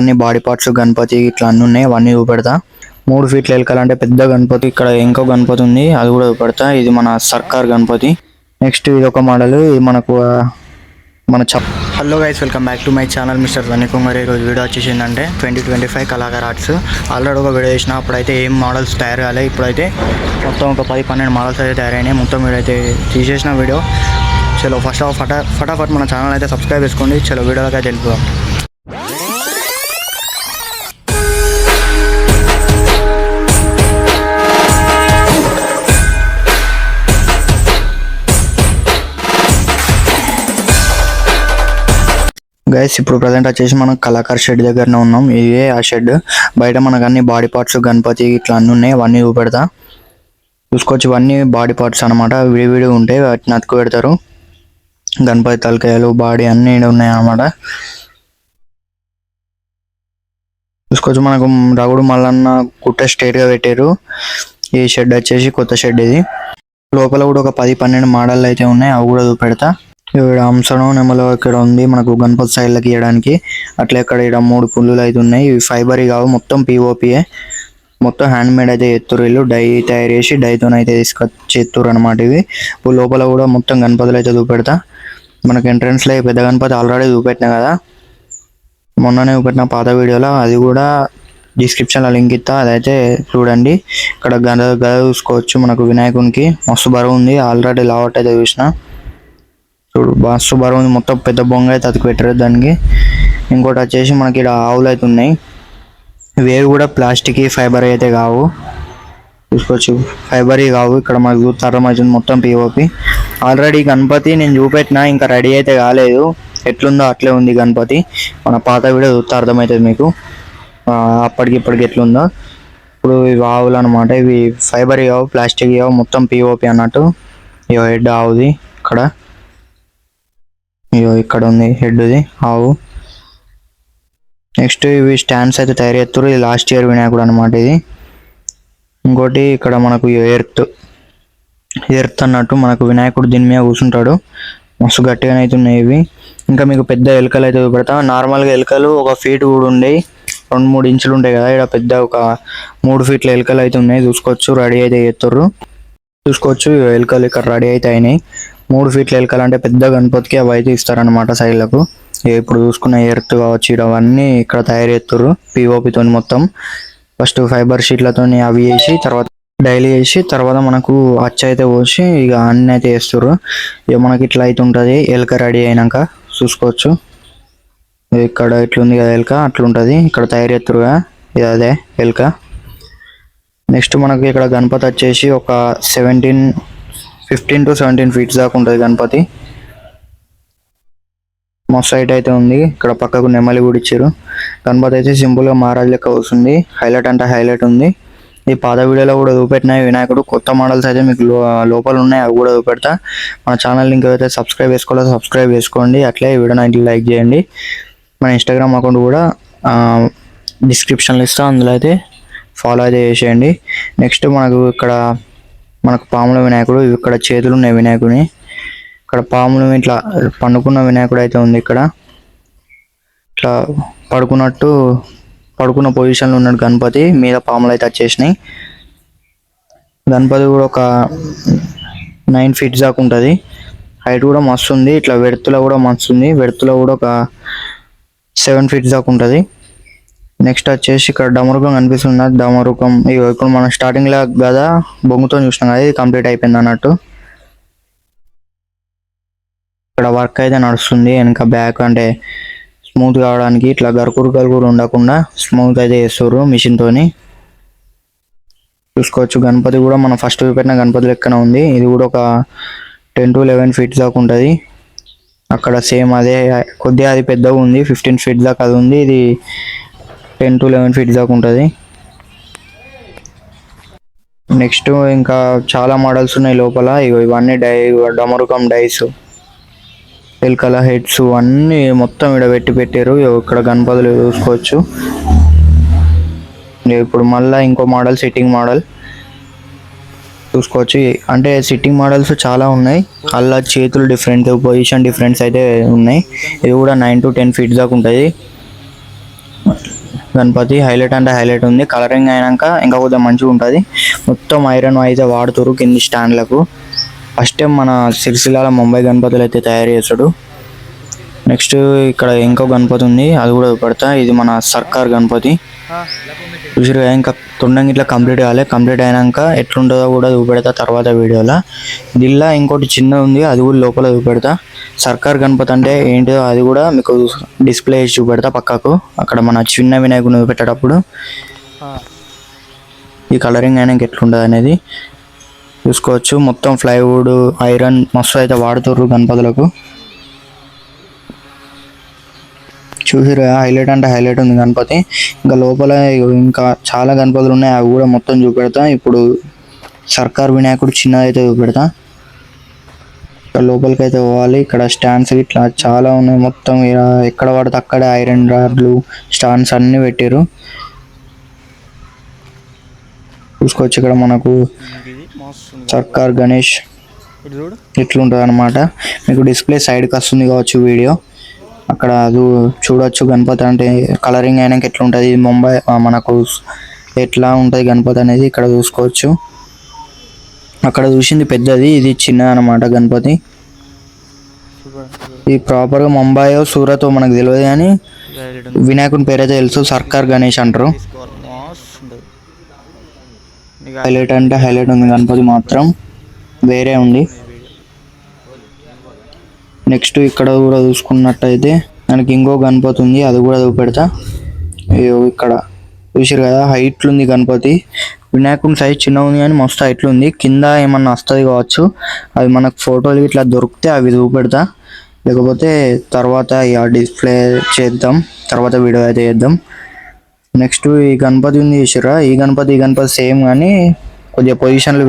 అన్ని body parts Ganapati ఇట్లా అన్ని ఉన్నాయి. అవన్నీ చూపెడతా. 3 ఫీట్ల ఎలకాలంటే పెద్ద గణపతి. ఇక్కడ ఇంకో గణపతి ఉంది, అది కూడా చూపెడతా. ఇది మన సర్కార్ గణపతి. నెక్స్ట్ ఇది ఒక మోడల్. ఇది మనకు hello guys, welcome back to my channel mister రని కుమార్. ఈరోజు వీడియో వచ్చేసిందంటే 2025 కళాకార్ ఆర్ట్స్. ఆల్రెడీ ఒక వీడియో చేసిన, అప్పుడైతే ఏం మోడల్స్ తయారు కాలే. ఇప్పుడైతే మొత్తం ఒక 10-12 మోడల్స్ అయితే తయారైనాయి. మొత్తం వీడియో అయితే తీసేసిన వీడియో. చలో ఫస్ట్ ఆఫ్ ఫటాఫట్ మన ఛానల్ అయితే సబ్స్క్రైబ్ చేసుకోండి. చలో వీడియోలోకి అయితే వెళ్ళిపోదాం. గైస్ ఇప్పుడు ప్రజెంట్ వచ్చేసి మనం కళాకార్ షెడ్ దగ్గరనే ఉన్నాం. ఇదే ఆ షెడ్. బయట మనకు అన్ని బాడీ పార్ట్స్ గణపతి ఇట్లా అన్ని ఉన్నాయి. అవన్నీ చూపెడతా. చూసుకోవచ్చు, ఇవన్నీ బాడీ పార్ట్స్ అనమాట. విడివిడి ఉంటాయి, వాటిని అతుకు పెడతారు. గణపతి తలకాయలు, బాడీ అన్ని ఉన్నాయి అన్నమాట. చూసుకోవచ్చు, మనకు రగుడు మల్లన్న కుట్ట స్ట్రైట్ గా పెట్టారు. ఈ షెడ్ వచ్చేసి కొత్త షెడ్. ఇది లోపల కూడా ఒక 10-12 మోడల్ అయితే ఉన్నాయి, అవి కూడా చూపెడతా. అంశం నెమలో ఇక్కడ ఉంది మనకు గణపతి సైడ్లకి ఇవ్వడానికి. అట్లా ఇక్కడ 3 పుల్లులు అయితే ఉన్నాయి. ఇవి ఫైబర్ కావు, మొత్తం పిఓపిఏ. మొత్తం హ్యాండ్ మేడ్ అయితే ఎత్తురు. వీళ్ళు డై తయారు చేసి డైతో అయితే తీసుకొచ్చి ఎత్తురు అనమాట. ఇవి లోపల కూడా మొత్తం గణపతులు అయితే చూపెడతా. మనకు ఎంట్రన్స్ లో పెద్ద గణపతి ఆల్రెడీ చూపెట్టినా కదా, మొన్ననే చూపెట్టిన పాత వీడియోలో. అది కూడా డిస్క్రిప్షన్ లో లింక్ ఇస్తా, అదైతే చూడండి. ఇక్కడ గద చూసుకోవచ్చు. మనకు వినాయకునికి మస్తు బరువు ఉంది. ఆల్రెడీ లావట్ అయితే చూసిన, చూడు మస్తు బరువు ఉంది. మొత్తం పెద్ద బొంగ అయితే అతికి పెట్టారు దానికి. ఇంకోటి వచ్చేసి మనకి ఇక్కడ ఆవులు అయితే ఉన్నాయి. ఇవేవి కూడా ప్లాస్టిక్ ఫైబర్ అయితే కావు. చూసుకోవచ్చు, ఫైబర్ కావు. ఇక్కడ మనకు చూస్తారు మొత్తం పిఓపి. ఆల్రెడీ గణపతి నేను చూపెట్టిన, ఇంకా రెడీ అయితే కాలేదు. ఎట్లుందో అట్లే ఉంది గణపతి. మన పాత వీడియో చూస్తే అర్థమవుతుంది మీకు అప్పటికి ఇప్పటికి ఎట్లుందో. ఇప్పుడు ఇవి ఆవులు అనమాట. ఇవి ఫైబర్ కావు, ప్లాస్టిక్ కావు, మొత్తం పిఓపి అన్నట్టు. ఇవో హెడ్ ఆవుది. ఇక్కడ ఉంది హెడ్ది ఆవు. నెక్స్ట్ ఇవి స్టాండ్స్ అయితే తయారు చేస్తారు. ఇది లాస్ట్ ఇయర్ వినాయకుడు అనమాట. ఇది ఇంకోటి ఇక్కడ మనకు ఎర్త్ అన్నట్టు మనకు వినాయకుడు దీని మీద కూర్చుంటాడు. మస్తు గట్టిగానే అయితే ఉన్నాయి ఇవి. ఇంకా మీకు పెద్ద ఎలుకలు అయితే చూపెడతా. నార్మల్గా ఎలుకలు 1 ఫీట్ కూడా ఉండేవి, 2-3 ఇంచులు ఉంటాయి కదా. ఇక్కడ పెద్ద ఒక 3 ఫీట్ల ఎలుకలు అయితే ఉన్నాయి. చూసుకోవచ్చు, రెడీ అయితే చేస్తారు. చూసుకోవచ్చు, ఎలుకలు ఇక్కడ రెడీ అయితే అయినాయి. 3 ఫీట్ల ఎలుకలు అంటే పెద్ద గణపతికి అవి అయితే ఇస్తారనమాట సైడ్లకు. ఇప్పుడు చూసుకున్న ఎర్త్ కావచ్చు, అవన్నీ ఇక్కడ తయారు చేస్తారు పిఓపితో. మొత్తం ఫస్ట్ ఫైబర్ షీట్లతో అవి వేసి, తర్వాత డైలీ వేసి, తర్వాత మనకు అచ్చ అయితే పోసి ఇక అన్నీ అయితే వేస్తారు. ఇక మనకి ఇట్లా అయితే ఉంటుంది ఎలుక రెడీ అయినాక. చూసుకోవచ్చు, ఇక్కడ ఇట్లుంది కదా ఎలుక, అట్లుంటుంది. ఇక్కడ తయారు చేస్తారు కదా, ఇది అదే ఎలుక. నెక్స్ట్ మనకి ఇక్కడ గణపతి వచ్చేసి ఒక 15 to 17 ఫీట్స్ దాకా ఉంటుంది గణపతి. మస్తు హైట్ అయితే ఉంది. ఇక్కడ పక్కకు నెమలి కూడా ఇచ్చారు. గణపతి అయితే సింపుల్ గా మహారాజ్ లెక్క వస్తుంది. హైలైట్ అంటే హైలైట్ ఉంది. ఈ పాత వీడియోలో కూడా చూపెట్టినాయి వినాయకుడు. కొత్త మోడల్స్ అయితే మీకు లోపల ఉన్నాయి, అవి కూడా చూపెడతా. మన ఛానల్ లింక్ అయితే సబ్స్క్రైబ్ చేసుకోలేదు, సబ్స్క్రైబ్ చేసుకోండి. అట్లే ఈ వీడియోని లైక్ చేయండి. మన ఇన్స్టాగ్రామ్ అకౌంట్ కూడా డిస్క్రిప్షన్లో ఇస్తా, అందులో అయితే ఫాలో అయితే చేసేయండి. నెక్స్ట్ మనకు పాముల వినాయకుడు. ఇక్కడ చేతులు ఉన్నాయి వినాయకుని. ఇక్కడ పాములు ఇట్లా పండుకున్న వినాయకుడు అయితే ఉంది. ఇక్కడ ఇట్లా పడుకున్న పొజిషన్లో ఉన్నాడు గణపతి. మీద పాములు అయితే వచ్చేసినాయి. గణపతి కూడా ఒక 9 ఫీట్స్ దాకా ఉంటుంది. హైట్ కూడా మస్తు ఉంది. ఇట్లా వెడతులో కూడా మస్తు ఉంది. వెడతులో కూడా ఒక 7 ఫీట్స్ దాకా ఉంటుంది. నెక్స్ట్ వచ్చేసి ఇక్కడ డమరుకం కనిపిస్తుంది. డమరుకం ఇప్పుడు మనం స్టార్టింగ్ లా కదా బొంగుతో చూసినాం కదా, ఇది కంప్లీట్ అయిపోయింది అన్నట్టు. ఇక్కడ వర్క్ అయితే నడుస్తుంది. వెనక బ్యాక్ అంటే స్మూత్ కావడానికి ఇట్లా గరుకురు ఉండకుండా స్మూత్ అయితే చేస్తారు మిషన్ తోని. చూసుకోవచ్చు, గణపతి కూడా మనం ఫస్ట్ పెట్టిన గణపతి లెక్కన ఉంది. ఇది కూడా ఒక 10 to 11 ఫీట్స్ దాకా ఉంటుంది. అక్కడ సేమ్ అదే, కొద్దిగా అది పెద్దగా ఉంది. 15 ఫీట్స్ దాకా అది ఉంది. ఇది 10 to 11 ఫీట్స్ దాకా ఉంటుంది. నెక్స్ట్ ఇంకా చాలా మోడల్స్ ఉన్నాయి లోపల. ఇవన్నీ డమరుకం డైస్, ఎలుకల హెడ్స్ అన్నీ మొత్తం ఇక్కడ పెట్టారు. ఇక్కడ గణపతులు చూసుకోవచ్చు. ఇప్పుడు మళ్ళీ ఇంకో మోడల్ సిట్టింగ్ మోడల్ చూసుకోవచ్చు. అంటే సిట్టింగ్ మోడల్స్ చాలా ఉన్నాయి. అలా చేతులు డిఫరెంట్, పొజిషన్ డిఫరెన్స్ అయితే ఉన్నాయి. ఇది కూడా 9 to 10 ఫీట్స్ దాకా ఉంటుంది. గణపతి హైలైట్ అంటే హైలైట్ ఉంది. కలరింగ్ అయినాక ఇంకా కొద్దిగా మంచిగా ఉంటుంది. మొత్తం ఐరన్ అయితే వాడుతారు కింది స్టాండ్లకు. ఫస్ట్ టైం మన సిరిసిల్లాల ముంబై గణపతులు అయితే తయారు చేస్తాడు. నెక్స్ట్ ఇక్కడ ఇంకో గణపతి ఉంది, అది కూడా చూపెడతా. ఇది మన సర్కార్ గణపతి చూసిరుగా. ఇంకా తొండంగి ఇట్లా కంప్లీట్ కాలే. కంప్లీట్ అయినాక ఎట్లుంటుందో కూడా చూపెడతా తర్వాత వీడియోలో. దీనిలో ఇంకోటి చిన్న ఉంది, అది కూడా లోపల చూపెడతా. సర్కార్ గణపతి అంటే ఏంటో అది కూడా మీకు డిస్ప్లే చేసి చూపెడతా పక్కకు. అక్కడ మన చిన్న వినాయకుని చూపెట్టేటప్పుడు ఈ కలరింగ్ అయినాక ఎట్లుంటుంది అనేది చూసుకోవచ్చు. మొత్తం ప్లైవుడ్ ఐరన్ మస్తు అయితే వాడుతుర్రు గణపతులకు. చూసిరా హైలైట్ అంటే హైలైట్ ఉంది గణపతి. ఇంకా లోపల ఇంకా చాలా గణపతులు ఉన్నాయి, అవి కూడా మొత్తం చూపెడతా. ఇప్పుడు సర్కార్ వినాయకుడు చిన్నదైతే చూపెడతా. ఇక్కడ లోపలికి అయితే పోవాలి. ఇక్కడ స్టాండ్స్ ఇట్లా చాలా ఉన్నాయి. మొత్తం ఎక్కడ పడితే అక్కడే ఐరన్ రాడ్లు స్టాండ్స్ అన్ని పెట్టారు. చూసుకోవచ్చు ఇక్కడ మనకు సర్కార్ గణేష్ ఇట్లుంటుంది అనమాట. మీకు డిస్ప్లే సైడ్కి వస్తుంది కావచ్చు వీడియో, అక్కడ అది చూడొచ్చు. గణపతి అంటే కలరింగ్ అయినాక ఎట్లా ఉంటుంది, ముంబై మనకు ఎట్లా ఉంటుంది గణపతి అనేది ఇక్కడ చూసుకోవచ్చు. అక్కడ చూసింది పెద్దది, ఇది చిన్నది అనమాట గణపతి. ఇది ప్రాపర్గా ముంబైయో సూరత్ మనకు తెలియదు, కానీ వినాయకుని పేరైతే తెలుసు, సర్కార్ గణేష్ అంటారు. హైలైట్ అంటే హైలైట్ ఉంది గణపతి, మాత్రం వేరే ఉంది. నెక్స్ట్ ఇక్కడ కూడా చూసుకున్నట్టయితే మనకి ఇంకో గణపతి ఉంది, అది కూడా చూపెడతా. ఇక్కడ చూసారు కదా హైట్లు ఉంది గణపతి. వినాయకుని సైజ్ చిన్న ఉంది కానీ మస్తు హైట్లు ఉంది. కింద ఏమన్నా వస్తుంది కావచ్చు, అవి మనకు ఫోటోలు ఇట్లా దొరికితే అవి చూపెడతా, లేకపోతే తర్వాత డిస్ప్లే చేద్దాం, తర్వాత వీడియో అయితే చేద్దాం. నెక్స్ట్ ఈ గణపతి ఉంది చూసారా, ఈ గణపతి సేమ్ కానీ కొద్దిగా పొజిషన్లు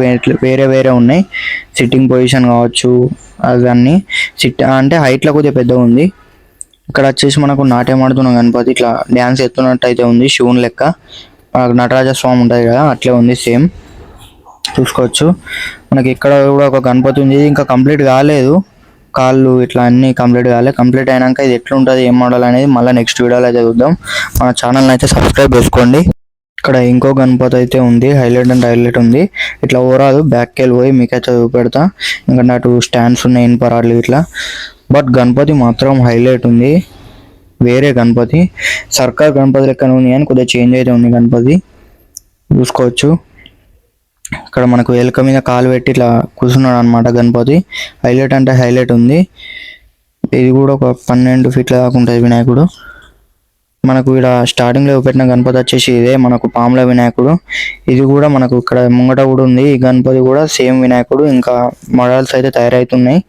వేరే వేరే ఉన్నాయి. సిట్టింగ్ పొజిషన్ కావచ్చు, అవన్నీ అంటే హైట్లో కొద్దిగా పెద్దగా ఉంది. ఇక్కడ వచ్చేసి మనకు నాట్యం ఆడుతున్న గణపతి ఇట్లా డ్యాన్స్ ఎత్తున్నట్టు అయితే ఉంది, శివుని లెక్క. నటరాజ స్వామి ఉంటుంది కదా అట్లే ఉంది సేమ్, చూసుకోవచ్చు. మనకి ఇక్కడ కూడా ఒక గణపతి ఉంది, ఇంకా కంప్లీట్ కాలేదు, కాళ్ళు ఇట్లా అన్ని కంప్లీట్ కాలేదు. కంప్లీట్ అయినాక ఇది ఎట్లుంటుంది ఏం మోడల్ అనేది మళ్ళీ నెక్స్ట్ వీడియోలో అయితే చూద్దాం. మన ఛానల్ని అయితే సబ్స్క్రైబ్ చేసుకోండి. ఇక్కడ ఇంకో గణపతి అయితే ఉంది, హైలైట్ అండ్ హైలైట్ ఉంది. ఇట్లా ఓవరాల్ బ్యాక్కి వెళ్ళిపోయి మీకైతే చూపెడతా. ఇంకా అటు స్టాండ్స్ ఉన్నాయి ఇన్పరాలు ఇట్లా. బట్ గణపతి మాత్రం హైలైట్ ఉంది, వేరే గణపతి. సర్కార్ గణపతి లెక్కన ఉంది కానీ కొద్దిగా చేంజ్ అయితే ఉంది గణపతి, చూసుకోవచ్చు. ఇక్కడ మనకు ఎలుక మీద కాలు పెట్టి ఇట్లా కూర్చున్నాడు అనమాట గణపతి. హైలైట్ అంటే హైలైట్ ఉంది. ఇది కూడా ఒక 12 ఫీట్ల దాకా ఉంటుంది వినాయకుడు. మనకు ఇక్కడ స్టార్టింగ్లో పెట్టిన గణపతి వచ్చేసి ఇదే మనకు పాముల వినాయకుడు. ఇది కూడా మనకు ఇక్కడ ముంగట కూడా ఉంది. ఈ గణపతి కూడా సేమ్ వినాయకుడు. ఇంకా మోడల్స్ అయితే తయారవుతున్నాయి,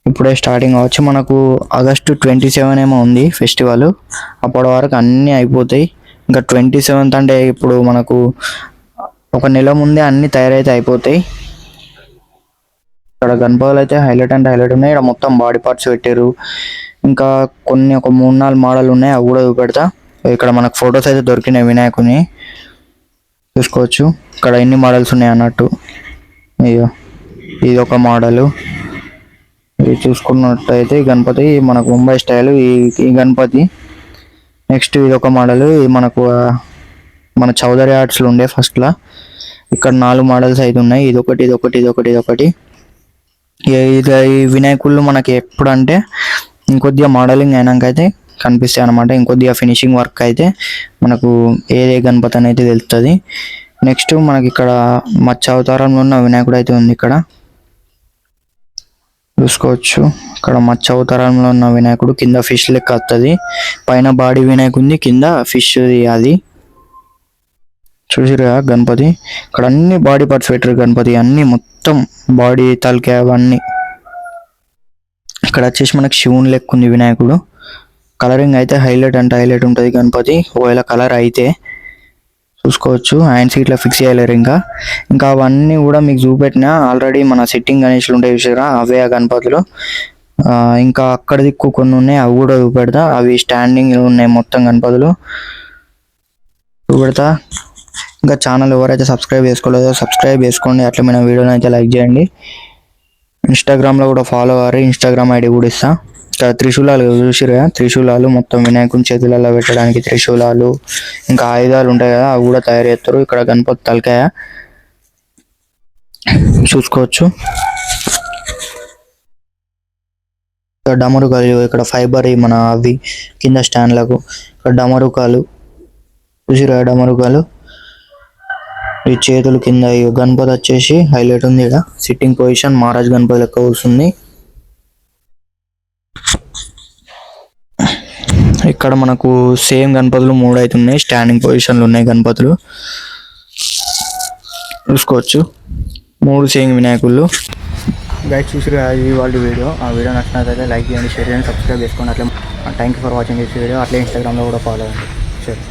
ఇప్పుడే స్టార్టింగ్ అవచ్చు. మనకు ఆగస్టు 27 ఏమో ఉంది ఫెస్టివల్, అప్పటి వరకు అన్నీ అయిపోతాయి. ఇంకా 27th అంటే ఇప్పుడు మనకు ఒక నెల ముందే అన్నీ తయారైతే అయిపోతాయి. ఇక్కడ గణపతులు అయితే హైలైట్ అంటే హైలైట్ ఉన్నాయి. ఇక్కడ మొత్తం బాడీ పార్ట్స్ పెట్టారు. ఇంకా కొన్ని ఒక 3-4 మోడల్ ఉన్నాయి, అవి కూడా చూపెడతా. ఇక్కడ మనకు ఫొటోస్ అయితే దొరికినాయి వినాయకుని, చూసుకోవచ్చు. ఇక్కడ ఎన్ని మోడల్స్ ఉన్నాయి అన్నట్టు. అయ్యో ఇది ఒక మోడలు. ఇది చూసుకున్నట్టయితే ఈ గణపతి మనకు ముంబై స్టైల్ ఈ గణపతి. నెక్స్ట్ ఇది ఒక మోడల్, ఇది మనకు మన చౌదరి ఆర్ట్స్లో ఉండే ఫస్ట్లో. ఇక్కడ 4 మోడల్స్ అయితే ఉన్నాయి, ఇదొకటి ఇదొకటి ఇదొకటి ఇదొకటి. ఈ వినాయకుళ్ళు మనకి ఎప్పుడు అంటే ఇంకొద్దిగా మోడలింగ్ అయినాక అయితే కనిపిస్తాయి అనమాట. ఇంకొద్దిగా ఫినిషింగ్ వర్క్ అయితే మనకు ఏ గణపతి అనేది తెలుస్తుంది. నెక్స్ట్ మనకి ఇక్కడ మత్స్య అవతారంలో ఉన్న వినాయకుడు అయితే ఉంది, ఇక్కడ చూసుకోవచ్చు. ఇక్కడ మత్స్య అవతారంలో ఉన్న వినాయకుడు కింద ఫిష్ లెక్క వస్తుంది, పైన బాడీ వినాయకుడి కింద ఫిష్ అది చూసిరా గణపతి. ఇక్కడ అన్ని బాడీ పార్ట్స్ పెట్టారు గణపతి, అన్ని మొత్తం బాడీ తలకాయ అవన్నీ. ఇక్కడ వచ్చేసి మనకి శివుని లెక్క ఉంది వినాయకుడు. కలరింగ్ అయితే హైలైట్ అంటే హైలైట్ ఉంటుంది గణపతి, ఒకవేళ కలర్ అయితే చూసుకోవచ్చు. హ్యాండ్స్ ఇట్లా ఫిక్స్ చేయలేరు. ఇంకా అవన్నీ కూడా మీకు చూపెట్టిన ఆల్రెడీ మన సిట్టింగ్ గణేష్లు ఉంటాయి చూసారా, అవే ఆ గణపతులు. ఇంకా అక్కడ దిక్కు కొన్ని ఉన్నాయి, అవి కూడా చూపెడతా. అవి స్టాండింగ్ ఉన్నాయి మొత్తం గణపతులు, చూపెడతా. ఇంకా ఛానల్ ఎవరైతే సబ్స్క్రైబ్ చేసుకోలేదో సబ్స్క్రైబ్ చేసుకోండి. అట్లా మన వీడియోని అయితే లైక్ చేయండి. ఇన్స్టాగ్రామ్లో కూడా ఫాలో అవ్వాలి, ఇన్స్టాగ్రామ్ ఐడి కూడా ఇస్తా. త్రిశూలాలు చూసిరుగా, త్రిశూలాలు మొత్తం వినాయకుని చేతులలో పెట్టడానికి త్రిశూలాలు, ఇంకా ఆయుధాలు ఉంటాయి కదా అవి కూడా తయారు చేస్తారు. ఇక్కడ గణపతి తలకాయ చూసుకోవచ్చు. డమరుకాలు ఇక్కడ ఫైబర్ మన అవి కింద స్టాండ్లకు. ఇక్కడ డమరుకాలు చూసిరా, డమరుకాలు ఈ చేతులు కింద. గణపతి వచ్చేసి హైలైట్ ఉంది. ఇక్కడ సిట్టింగ్ పొజిషన్ మహారాజ్ గణపతి లెక్క వస్తుంది. ఇక్కడ మనకు సేమ్ గణపతులు 3 అయితే ఉన్నాయి, స్టాండింగ్ పొజిషన్లు ఉన్నాయి గణపతులు చూసుకోవచ్చు. 3 సేమ్ వినాయకుళ్ళు. గైడ్స్ చూసి వాళ్ళ వీడియో, ఆ వీడియో నచ్చినట్లయితే లైక్ చేయండి, షేర్ చేయండి, సబ్స్క్రైబ్ చేసుకోండి. అట్లా thank you for watching this video. అట్లే ఇన్స్టాగ్రామ్లో కూడా ఫాలో అవ్వండి. సరే.